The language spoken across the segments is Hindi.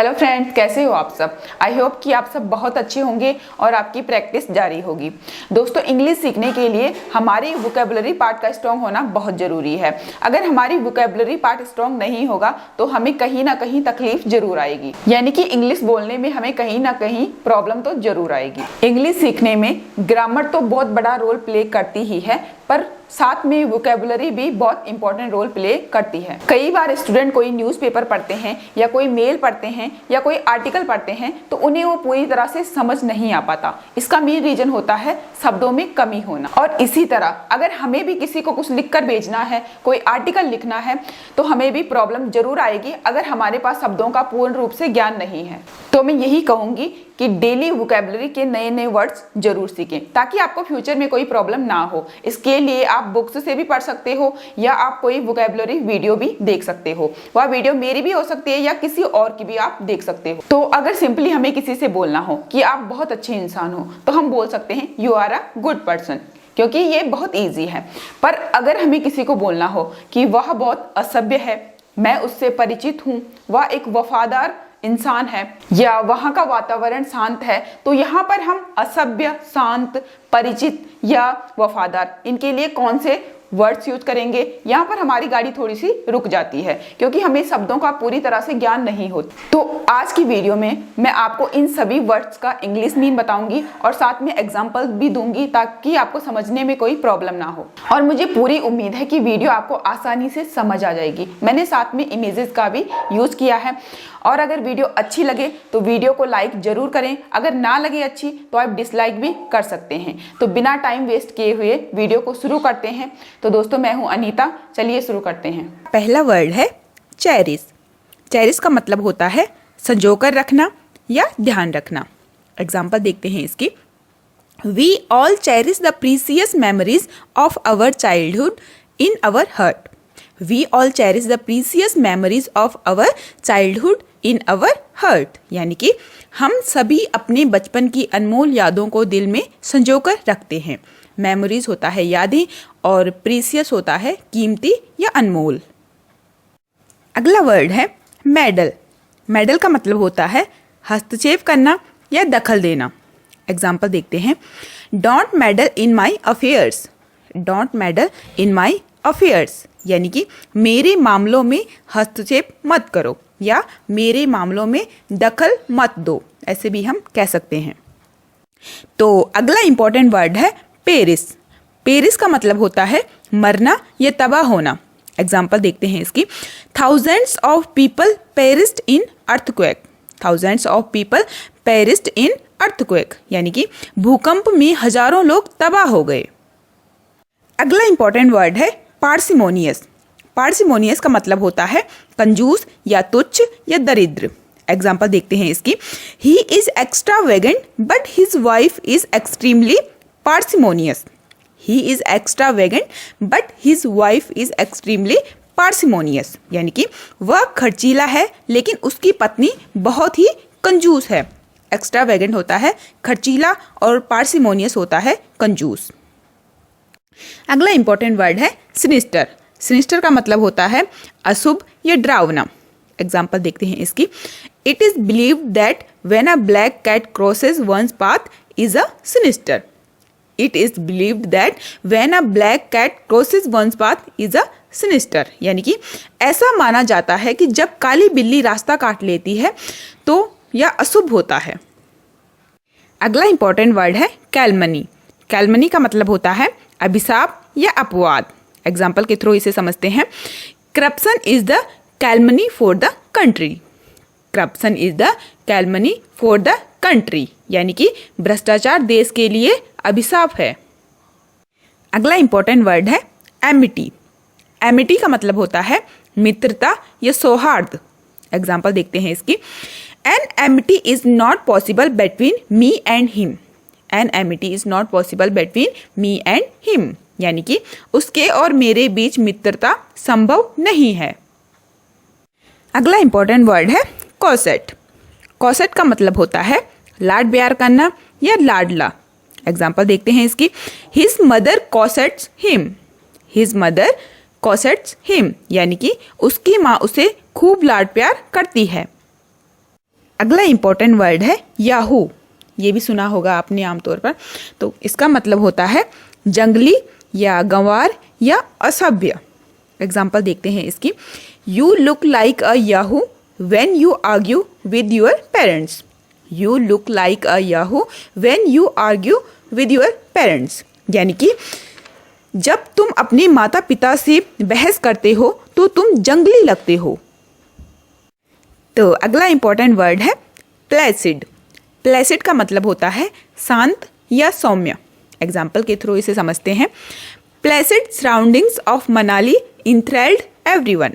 हेलो फ्रेंड्स, कैसे हो आप सब। आई होप कि आप सब बहुत अच्छे होंगे और आपकी प्रैक्टिस जारी होगी। दोस्तों, इंग्लिश सीखने के लिए हमारी वोकैबुलरी पार्ट का स्ट्रॉन्ग होना बहुत ज़रूरी है। अगर हमारी वोकैबुलरी पार्ट स्ट्रॉन्ग नहीं होगा तो हमें कहीं ना कहीं तकलीफ जरूर आएगी, यानी कि इंग्लिश बोलने में हमें कहीं ना कहीं प्रॉब्लम तो जरूर आएगी। इंग्लिश सीखने में ग्रामर तो बहुत बड़ा रोल प्ले करती ही है, पर साथ में वोकैबुलरी भी बहुत इंपॉर्टेंट रोल प्ले करती है। कई बार स्टूडेंट कोई न्यूज़पेपर पढ़ते हैं या कोई मेल पढ़ते हैं या कोई आर्टिकल पढ़ते हैं तो उन्हें वो पूरी तरह से समझ नहीं आ पाता। इसका मेन रीजन होता है शब्दों में कमी होना। और इसी तरह अगर हमें भी किसी को कुछ लिखकर भेजना है, कोई आर्टिकल लिखना है, तो हमें भी प्रॉब्लम जरूर आएगी अगर हमारे पास शब्दों का पूर्ण रूप से ज्ञान नहीं है। तो मैं यही कहूंगी कि डेली वोकैबुलरी के नए नए वर्ड्स जरूर सीखें ताकि आपको फ्यूचर में कोई प्रॉब्लम ना हो। इसके लिए आप बुक्स से भी पढ़ सकते हो या आप कोई वोकैबुलरी वीडियो भी देख सकते हो। वह वीडियो मेरी भी हो सकती है या किसी और की भी आप देख सकते हो। तो अगर सिंपली हमें किसी से बोलना हो कि आप बहुत अच्छे इंसान हो तो हम बोल सकते हैं you are a good person, क्योंकि ये बहुत ईजी है। पर अगर हमें किसी को बोलना हो कि वह बहुत असभ्य है, मैं उससे परिचित हूँ, वह एक वफादार इंसान है या वहाँ का वातावरण शांत है, तो यहाँ पर हम असभ्य, शांत, परिचित या वफादार, इनके लिए कौन से वर्ड्स यूज करेंगे। यहाँ पर हमारी गाड़ी थोड़ी सी रुक जाती है क्योंकि हमें शब्दों का पूरी तरह से ज्ञान नहीं होता। तो आज की वीडियो में मैं आपको इन सभी वर्ड्स का इंग्लिश मीन बताऊंगी और साथ में एग्जांपल भी दूंगी ताकि आपको समझने में कोई प्रॉब्लम ना हो। और मुझे पूरी उम्मीद है कि वीडियो आपको आसानी से समझ आ जाएगी। मैंने साथ में इमेजेस का भी यूज किया है। और अगर वीडियो अच्छी लगे तो वीडियो को लाइक जरूर करें, अगर ना लगे अच्छी तो आप डिसलाइक भी कर सकते हैं। तो बिना टाइम वेस्ट किए हुए वीडियो को शुरू करते हैं। तो दोस्तों, मैं हूं अनीता, चलिए शुरू करते हैं। पहला वर्ड है चेरिश। चेरिश का मतलब होता है संजोकर रखना या ध्यान रखना। एग्जाम्पल देखते हैं इसकी। We all cherish the precious memories of our childhood in our heart. We all cherish the precious memories of our childhood in our heart, यानी कि हम सभी अपने बचपन की अनमोल यादों को दिल में संजोकर रखते हैं। मेमोरीज होता है यादें और प्रीसियस होता है कीमती या अनमोल। अगला वर्ड है मेडल। मेडल का मतलब होता है हस्तक्षेप करना या दखल देना। एग्जाम्पल देखते हैं। Don't medal in my affairs. Don't medal in my affairs, यानी कि मेरे मामलों में हस्तक्षेप मत करो या मेरे मामलों में दखल मत दो, ऐसे भी हम कह सकते हैं। तो अगला इंपॉर्टेंट वर्ड है पेरिस। पेरिस का मतलब होता है मरना या तबाह होना। एग्जाम्पल देखते हैं इसकी। Thousands of people perished in earthquake. Thousands of people perished in earthquake, यानी कि भूकंप में हजारों लोग तबाह हो गए। अगला इंपॉर्टेंट वर्ड है पार्सिमोनियस। पार्सिमोनियस का मतलब होता है कंजूस या तुच्छ या दरिद्र। एग्जाम्पल देखते हैं इसकी। He is extravagant but his wife is extremely parsimonious. He is extravagant but his wife is extremely parsimonious, यानी कि वह खर्चीला है लेकिन उसकी पत्नी बहुत ही कंजूस है। एक्स्ट्रावेगेंट होता है खर्चीला और पार्सिमोनियस होता है कंजूस। अगला इंपॉर्टेंट वर्ड है सिनिस्टर। सिनिस्टर का मतलब होता है अशुभ या डरावना। एग्जाम्पल देखते हैं इसकी। It is believed that when a black cat crosses ones path is a sinister. It is believed that when a black cat crosses ones path is a sinister, यानी कि ऐसा माना जाता है कि जब काली बिल्ली रास्ता काट लेती है तो यह अशुभ होता है। अगला इंपॉर्टेंट वर्ड है कैलमनी। कैलमनी का मतलब होता है अभिशाप या अपवाद। एग्जाम्पल के थ्रू इसे समझते हैं। Corruption is the कैलमनी for the country. Corruption is the कैलमनी for the country, यानी कि भ्रष्टाचार देश के लिए अभिशाप है। अगला इंपॉर्टेंट वर्ड है एमिटी। एमिटी का मतलब होता है मित्रता या सौहार्द। एग्जाम्पल देखते हैं इसकी। An amity is not possible between me and him. An amity is not possible between me and him, यानी कि उसके और मेरे बीच मित्रता संभव नहीं है। अगला इंपॉर्टेंट वर्ड है कॉसेट। कॉसेट का मतलब होता है लाड प्यार करना या लाडला। एग्जाम्पल देखते हैं इसकी। His mother cossets him. His mother cossets him, यानी कि उसकी माँ उसे खूब लाड प्यार करती है। अगला इंपॉर्टेंट वर्ड है याहू। ये भी सुना होगा आपने आमतौर पर। तो इसका मतलब होता है जंगली या गंवार या असभ्य। एग्जाम्पल देखते हैं इसकी। You look like a Yahoo when you argue with your parents. You look like a Yahoo when you argue with your parents, यानी कि जब तुम अपने माता पिता से बहस करते हो तो तुम जंगली लगते हो। तो अगला इंपॉर्टेंट वर्ड है प्लेसिड। प्लेसिड का मतलब होता है शांत या सौम्य। एग्जाम्पल के थ्रू इसे समझते हैं। Placid surroundings of Manali enthralled everyone.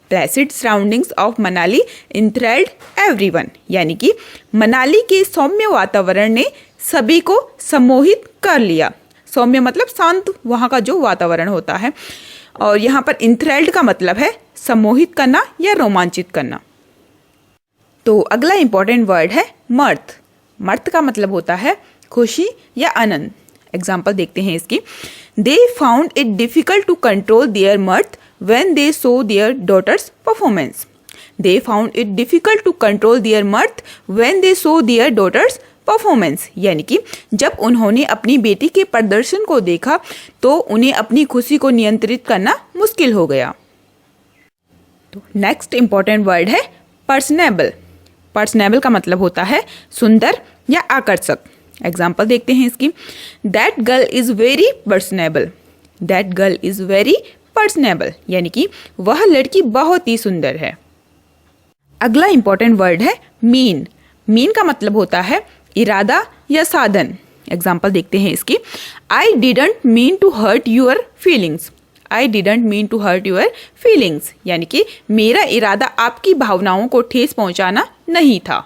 Placid surroundings of Manali enthralled everyone, यानी कि मनाली के सौम्य वातावरण ने सभी को सम्मोहित कर लिया। सौम्य मतलब शांत वहाँ का जो वातावरण होता है, और यहाँ पर इंथ्रेल्ड का मतलब है सम्मोहित करना या रोमांचित करना। तो अगला इंपॉर्टेंट वर्ड है मर्थ। मर्थ का मतलब होता है खुशी या आनंद। एग्जाम्पल देखते हैं इसकी। They found it difficult to control their mirth when they saw their daughter's performance. They found it difficult to control their mirth when they saw their daughter's performance, यानी कि जब उन्होंने अपनी बेटी के प्रदर्शन को देखा तो उन्हें अपनी खुशी को नियंत्रित करना मुश्किल हो गया। तो नेक्स्ट इंपॉर्टेंट वर्ड है पर्सनेबल। पर्सनेबल का मतलब होता है सुंदर या आकर्षक। एग्जाम्पल देखते हैं इसकी। That girl is very personable. That girl is very personable, यानी कि वह लड़की बहुत ही सुंदर है। अगला इंपॉर्टेंट वर्ड है मीन। मीन का मतलब होता है इरादा या साधन। एग्जाम्पल देखते हैं इसकी। I didn't mean to hurt your feelings. I didn't mean to hurt your feelings, यानी कि मेरा इरादा आपकी भावनाओं को ठेस पहुंचाना नहीं था।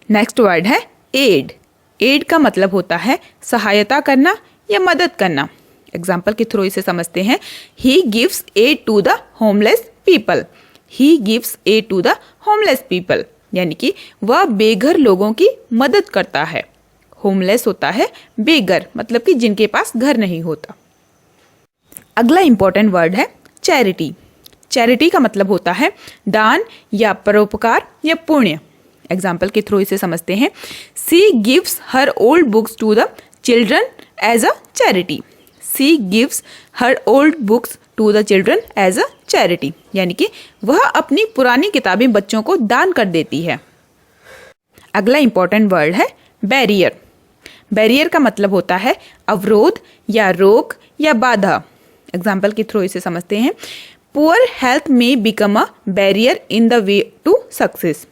नेक्स्ट वर्ड है एड। एड का मतलब होता है सहायता करना या मदद करना। एग्जाम्पल के थ्रू इसे समझते हैं। He gives aid to the homeless people. He gives aid to the homeless people, यानी कि वह बेघर लोगों की मदद करता है। होमलेस होता है बेघर, मतलब कि जिनके पास घर नहीं होता। अगला इंपॉर्टेंट वर्ड है चैरिटी। चैरिटी का मतलब होता है दान या परोपकार या पुण्य। एग्जाम्पल के थ्रू इसे समझते हैं। She gives her old books to the children as a charity. She gives her old books to the children as a charity, यानी कि वह अपनी पुरानी किताबें बच्चों को दान कर देती है। अगला इंपॉर्टेंट वर्ड है बैरियर। बैरियर का मतलब होता है अवरोध या रोक या बाधा। एग्जाम्पल के थ्रू इसे समझते हैं। Poor health may become a barrier in the way to success.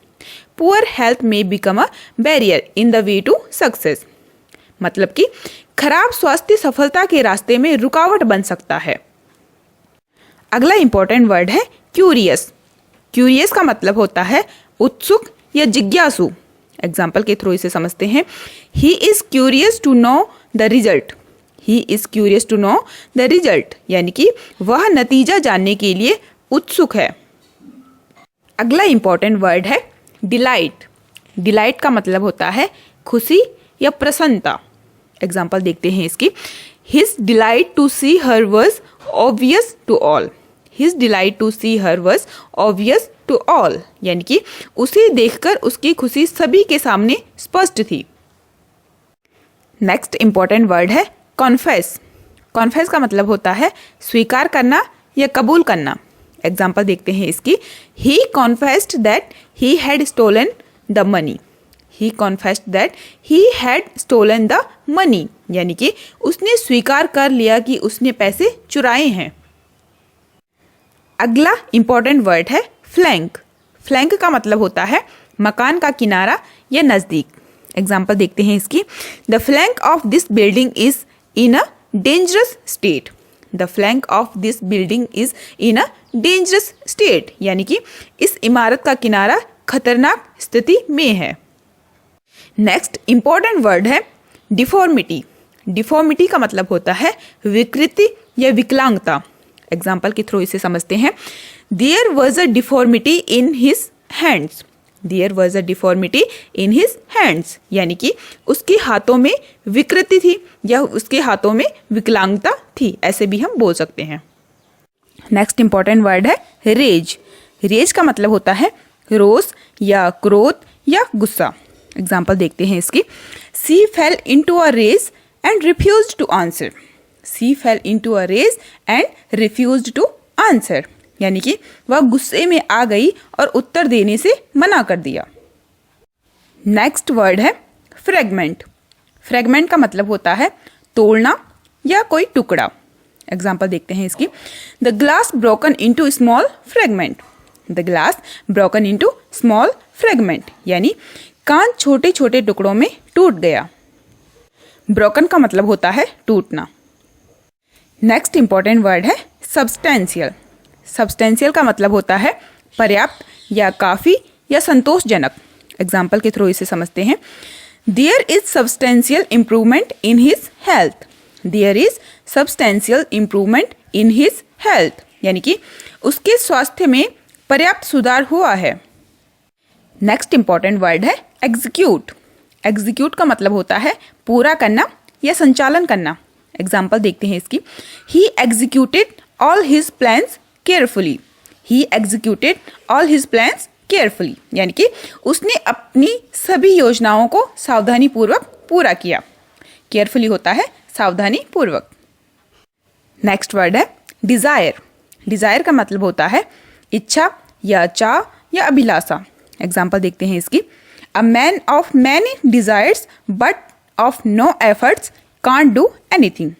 Poor health may become a barrier in the way to success, मतलब कि खराब स्वास्थ्य सफलता के रास्ते में रुकावट बन सकता है। अगला इंपॉर्टेंट वर्ड है क्यूरियस। क्यूरियस का मतलब होता है उत्सुक या जिज्ञासु। एग्जाम्पल के थ्रू इसे समझते हैं। He is curious to know the result. He is curious to know the result, यानी कि वह नतीजा जानने के लिए उत्सुक है। अगला इंपॉर्टेंट वर्ड है डिलाइट। डिलाइट का मतलब होता है खुशी या प्रसन्नता। एग्जाम्पल देखते हैं इसकी। His delight to see her was obvious to all. His delight to see her was obvious to all, यानी कि उसे देखकर उसकी खुशी सभी के सामने स्पष्ट थी। नेक्स्ट इंपॉर्टेंट वर्ड है कॉन्फेस। कॉन्फेस का मतलब होता है स्वीकार करना या कबूल करना। एग्जाम्पल देखते हैं इसकी। He confessed that he had stolen the money. He confessed that he had stolen the money, यानी कि उसने स्वीकार कर लिया कि उसने पैसे चुराए हैं। अगला इंपॉर्टेंट वर्ड है फ्लैंक। फ्लैंक का मतलब होता है मकान का किनारा या नज़दीक। एग्जाम्पल देखते हैं इसकी। The flank of this building is in a dangerous state. The flank of this building is in a dangerous state, यानी कि इस इमारत का किनारा खतरनाक स्थिति में है। नेक्स्ट इंपॉर्टेंट वर्ड है डिफॉर्मिटी। डिफॉर्मिटी का मतलब होता है विकृति या विकलांगता। एग्जाम्पल के थ्रू इसे समझते हैं। There was a deformity in his hands. There was a deformity in his hands, यानी कि उसके हाथों में विकृति थी या उसके हाथों में विकलांगता थी, ऐसे भी हम बोल सकते हैं। नेक्स्ट इंपॉर्टेंट वर्ड है रेज। रेज का मतलब होता है रोष या क्रोध या गुस्सा। एग्जाम्पल देखते हैं इसकी। She fell into a rage and refused to answer. She fell into a rage and refused to answer, यानी कि वह गुस्से में आ गई और उत्तर देने से मना कर दिया। नेक्स्ट वर्ड है फ्रेगमेंट। फ्रेगमेंट का मतलब होता है तोड़ना या कोई टुकड़ा। एग्जाम्पल देखते हैं इसकी। The glass broken into small fragment. The glass broken into small fragment, यानी कांच छोटे छोटे टुकड़ों में टूट गया। ब्रोकन का मतलब होता है टूटना। नेक्स्ट इंपॉर्टेंट वर्ड है सब्सटेंशियल। सब्सटेंशियल का मतलब होता है पर्याप्त या काफ़ी या संतोषजनक। एग्जाम्पल के थ्रू इसे समझते हैं। There is substantial improvement in his health. There is substantial improvement in his health, यानी कि उसके स्वास्थ्य में पर्याप्त सुधार हुआ है। नेक्स्ट इंपॉर्टेंट वर्ड है एग्जीक्यूट। एग्जीक्यूट का मतलब होता है पूरा करना या संचालन करना। एग्जाम्पल देखते हैं इसकी। He executed all his plans carefully. He executed all his plans carefully, यानी कि उसने अपनी सभी योजनाओं को सावधानी पूर्वक पूरा किया। केयरफुली होता है सावधानी पूर्वक। नेक्स्ट वर्ड है डिजायर। डिजायर का मतलब होता है इच्छा या चाह या अभिलाषा। एग्जाम्पल देखते हैं इसकी। A man of many desires but of no efforts can't do anything.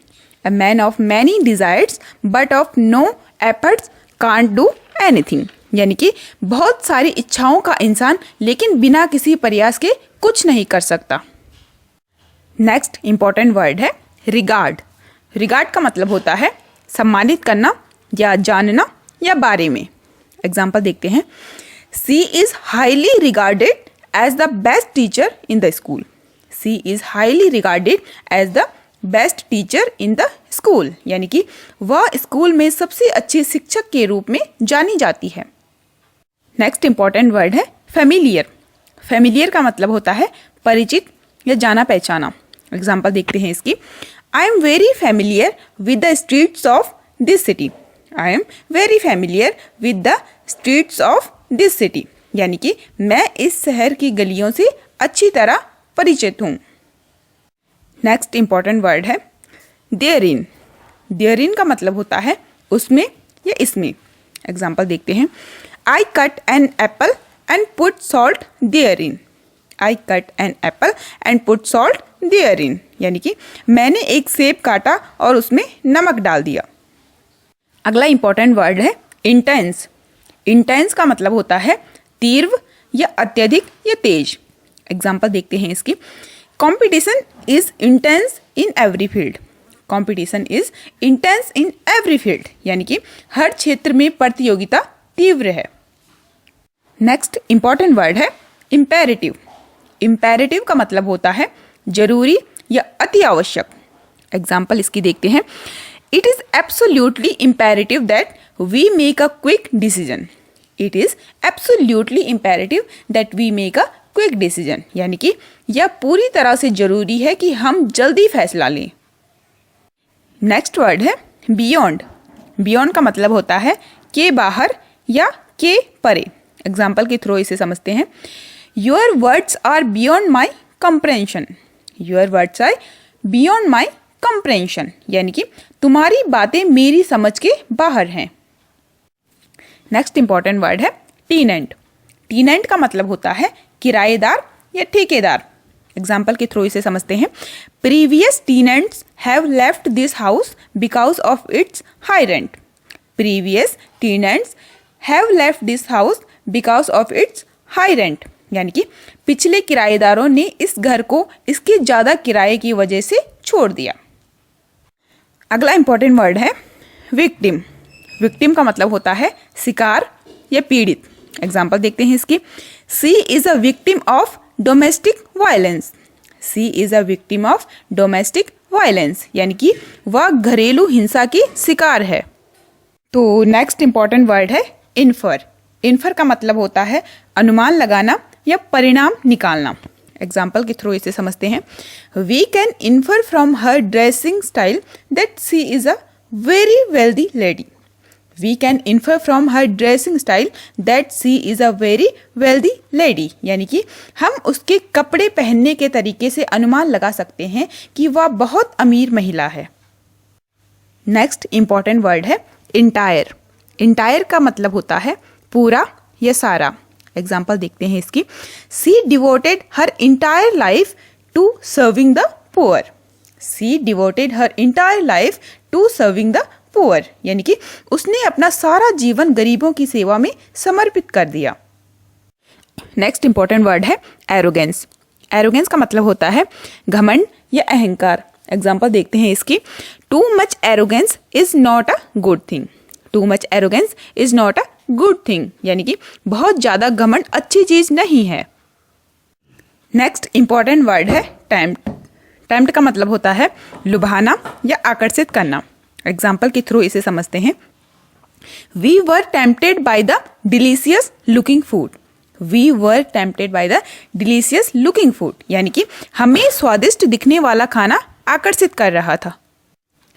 A man of many desires but of no efforts can't do anything, यानी कि बहुत सारी इच्छाओं का इंसान लेकिन बिना किसी प्रयास के कुछ नहीं कर सकता। नेक्स्ट इंपॉर्टेंट वर्ड है रिगार्ड। रिगार्ड का मतलब होता है सम्मानित करना या जानना या बारे में। एग्जाम्पल देखते हैं। She is highly regarded as the best teacher in the school. She is highly regarded as the best teacher in the school, यानी कि वह स्कूल में सबसे अच्छे शिक्षक के रूप में जानी जाती है। नेक्स्ट इंपॉर्टेंट वर्ड है फेमिलियर। फेमिलियर का मतलब होता है परिचित या जाना पहचाना। एग्जाम्पल देखते हैं इसकी। I am very familiar with the streets of this city. I am very familiar with the streets of this city, यानी कि मैं इस शहर की गलियों से अच्छी तरह परिचित हूँ। नेक्स्ट इंपॉर्टेंट वर्ड है देयरिन। देयरिन का मतलब होता है उसमें या इसमें। एग्जाम्पल देखते हैं। I cut an apple and put salt therein. I cut an apple and put salt therein, यानी कि मैंने एक सेब काटा और उसमें नमक डाल दिया। अगला इंपॉर्टेंट वर्ड है इंटेंस। इंटेंस का मतलब होता है तीव्र या अत्यधिक या तेज। एग्जाम्पल देखते हैं इसकी। Competition is intense in every field. Competition is intense in every field, यानी कि हर क्षेत्र में प्रतियोगिता तीव्र है। नेक्स्ट इंपॉर्टेंट वर्ड है इम्पेरेटिव। इम्पेरेटिव का मतलब होता है जरूरी या अति आवश्यक। एग्जाम्पल इसकी देखते हैं। It is absolutely imperative that we make a quick decision. It is absolutely imperative that we make a quick decision, यानी कि यह पूरी तरह से जरूरी है कि हम जल्दी फैसला लें। नेक्स्ट वर्ड है बियॉन्ड। बियॉन्ड का मतलब होता है के बाहर या के परे। एग्जाम्पल के थ्रू इसे समझते हैं। Your words are beyond my comprehension. Your words are beyond my comprehension, यानी कि तुम्हारी बातें मेरी समझ के बाहर हैं। नेक्स्ट इंपॉर्टेंट वर्ड है टीनेंट। टीनेंट का मतलब होता है किराएदार या ठेकेदार। एग्जाम्पल के थ्रू इसे समझते हैं। Previous tenants have left this house because of its high rent. Previous tenants have left this house because of its high rent, यानी कि पिछले किराएदारों ने इस घर को इसके ज़्यादा किराए की वजह से छोड़ दिया। अगला इंपॉर्टेंट वर्ड है विक्टिम। विक्टिम का मतलब होता है शिकार या पीड़ित। एग्जाम्पल देखते हैं इसकी। She is a victim of domestic violence. She is a victim of domestic violence, यानी कि वह घरेलू हिंसा की शिकार है। तो नेक्स्ट इंपॉर्टेंट वर्ड है इन्फर। इन्फर का मतलब होता है अनुमान लगाना या परिणाम निकालना। एग्जाम्पल के थ्रू इसे समझते हैं। We can infer from her dressing style that she is a very wealthy lady. We can infer from her dressing style that she is a very wealthy lady, यानी कि हम उसके कपड़े पहनने के तरीके से अनुमान लगा सकते हैं कि वह बहुत अमीर महिला है। नेक्स्ट इंपॉर्टेंट वर्ड है इंटायर। इंटायर का मतलब होता है पूरा या सारा। एग्जाम्पल देखते हैं इसकी। She devoted her entire life to serving the poor. She devoted her entire life to serving the poor, यानी कि उसने अपना सारा जीवन गरीबों की सेवा में समर्पित कर दिया। नेक्स्ट इंपॉर्टेंट वर्ड है एरोगेंस। एरोगेंस का मतलब होता है घमंड या अहंकार। एग्जाम्पल देखते हैं इसकी। Too much arrogance is not a good thing. Too much arrogance is not a good thing, यानी कि बहुत ज्यादा घमंड अच्छी चीज नहीं है। नेक्स्ट इंपॉर्टेंट वर्ड है टेम्प्ट। टेम्प्ट का मतलब होता है लुभाना या आकर्षित करना। एग्जाम्पल के थ्रू इसे समझते हैं। We were tempted by the delicious looking food. We were tempted by the delicious looking food, यानी कि हमें स्वादिष्ट दिखने वाला खाना आकर्षित कर रहा था।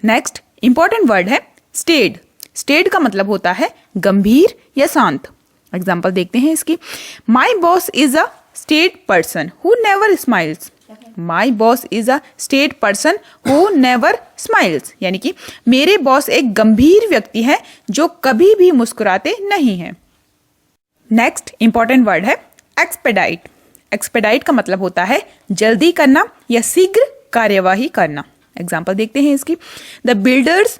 नेक्स्ट इंपॉर्टेंट वर्ड है स्टेड। स्टेड का मतलब होता है गंभीर या शांत। एग्जाम्पल देखते हैं इसकी। My boss is a staid person who never smiles. My boss is a staid person who never smiles, यानी कि मेरे बॉस एक गंभीर व्यक्ति है जो कभी भी मुस्कुराते नहीं हैं। नेक्स्ट इंपॉर्टेंट वर्ड है एक्सपेडाइट। एक्सपेडाइट का मतलब होता है जल्दी करना या शीघ्र कार्यवाही करना। एग्जाम्पल देखते हैं इसकी। The builders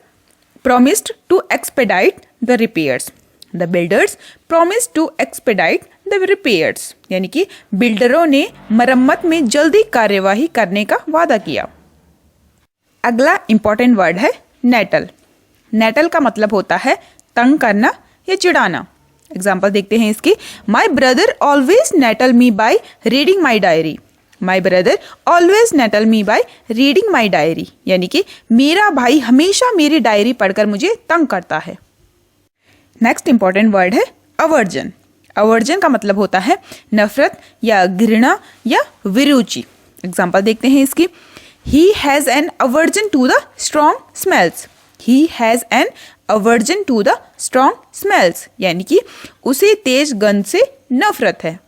promised to expedite the repairs. The builders promised to expedite the repairs, यानी कि बिल्डरों ने मरम्मत में जल्दी कार्यवाही करने का वादा किया। अगला इंपॉर्टेंट वर्ड है नेटल। नेटल का मतलब होता है तंग करना या चिढ़ाना। एग्जाम्पल देखते हैं इसकी। My brother always nettles me by reading my diary. My brother always nettles me by reading my diary, यानी कि मेरा भाई हमेशा मेरी डायरी पढ़कर मुझे तंग करता है। नेक्स्ट इंपॉर्टेंट वर्ड है अवर्जन। अवर्जन का मतलब होता है नफरत या घृणा या विरुचि। एग्जाम्पल देखते हैं इसकी। He has an aversion to the strong smells. He has an aversion to the strong smells, यानी कि उसे तेज गंध से नफरत है।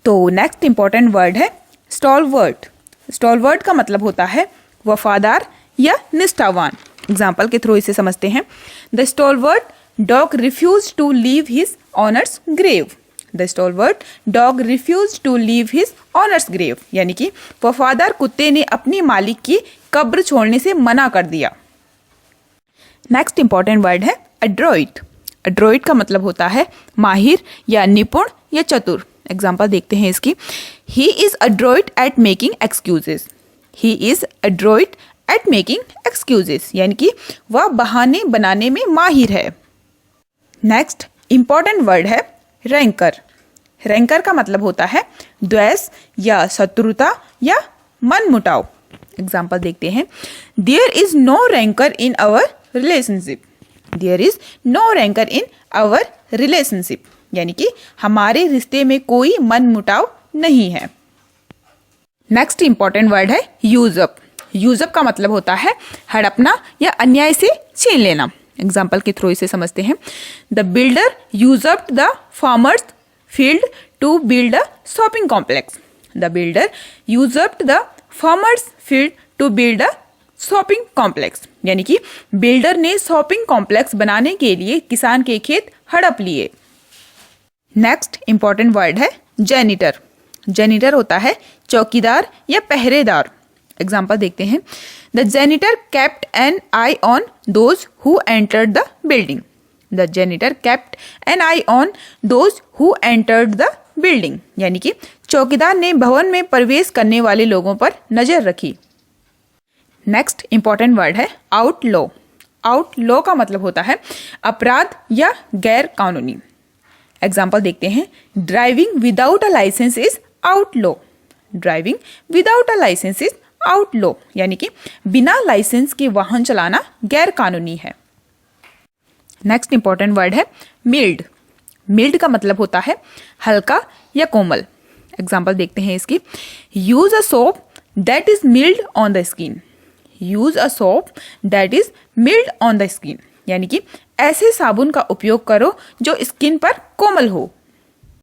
तो नेक्स्ट इंपॉर्टेंट वर्ड है स्टॉलवर्ट। स्टॉलवर्ट का मतलब होता है वफादार या निष्ठावान। एग्जाम्पल के थ्रू इसे समझते हैं। The stalwart dog refuse to leave his owner's grave. The stalwart dog refuse to leave his owner's grave, यानी कि वफादार कुत्ते ने अपनी मालिक की कब्र छोड़ने से मना कर दिया। नेक्स्ट इंपॉर्टेंट वर्ड है एड्रोइट। एड्रोइट का मतलब होता है माहिर या निपुण या चतुर। एग्जाम्पल देखते हैं इसकी। He is adroit at making excuses. He is adroit at making excuses, यानी कि वह बहाने बनाने में माहिर है। नेक्स्ट इंपॉर्टेंट वर्ड है रैंकर। रैंकर का मतलब होता है द्वेष या शत्रुता या मनमुटाव। एग्जाम्पल देखते हैं। There is no rancour in our relationship. There is no rancour in our relationship, यानी कि हमारे रिश्ते में कोई मनमुटाव नहीं है। नेक्स्ट इंपॉर्टेंट वर्ड है यूज अप। यूज अप का मतलब होता है हड़पना या अन्याय से छीन लेना। एग्जाम्पल के थ्रू इसे समझते हैं। The builder use up the farmers field to build a shopping complex. The builder use up the farmers field to build a shopping complex, यानी कि बिल्डर ने शॉपिंग कॉम्प्लेक्स बनाने के लिए किसान के खेत हड़प लिए। नेक्स्ट इंपॉर्टेंट वर्ड है जेनिटर। जेनिटर होता है चौकीदार या पहरेदार। एग्जाम्पल देखते हैं। The janitor kept an eye on those who entered the building. The janitor kept an eye on those who entered the building, यानी कि चौकीदार ने भवन में प्रवेश करने वाले लोगों पर नजर रखी। नेक्स्ट इंपॉर्टेंट वर्ड है आउटलॉ। आउटलॉ का मतलब होता है अपराध या गैर कानूनी। एग्जाम्पल देखते हैं। Driving without a licence is outlaw. Driving without a licence is outlaw, यानी कि बिना लाइसेंस के वाहन चलाना गैर कानूनी है। नेक्स्ट इंपॉर्टेंट वर्ड है मिल्ड। मिल्ड का मतलब होता है हल्का या कोमल। एग्जाम्पल देखते हैं इसकी। Use a soap that is mild on the skin. Use a soap that is mild on the skin, यानी कि ऐसे साबुन का उपयोग करो जो स्किन पर कोमल हो।